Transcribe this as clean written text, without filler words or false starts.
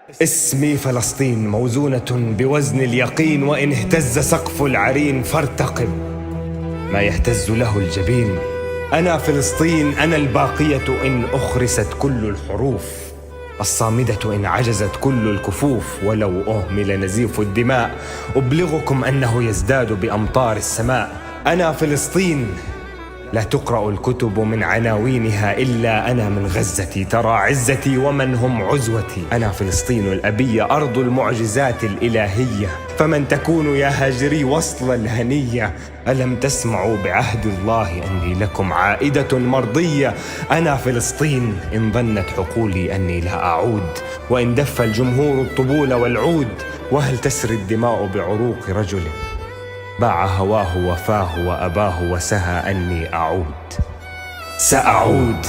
اسمي فلسطين موزونة بوزن اليقين، وإن اهتز سقف العرين فارتقب ما يهتز له الجبين. أنا فلسطين، أنا الباقية إن أخرست كل الحروف، الصامدة إن عجزت كل الكفوف. ولو أهمل نزيف الدماء أبلغكم أنه يزداد بأمطار السماء. أنا فلسطين، لا تقرأ الكتب من عناوينها إلا أنا من غزتي، ترى عزتي ومن هم عزوتي. أنا فلسطين الأبية، أرض المعجزات الإلهية، فمن تكون يا هاجري وصل الهنية. ألم تسمعوا بعهد الله أني لكم عائدة مرضية؟ أنا فلسطين، إن ظنت حقولي أني لا أعود، وإن دف الجمهور الطبول والعود. وهل تسري الدماء بعروق رجل باع هواه وفاه وأباه وسهى أني أعود؟ سأعود.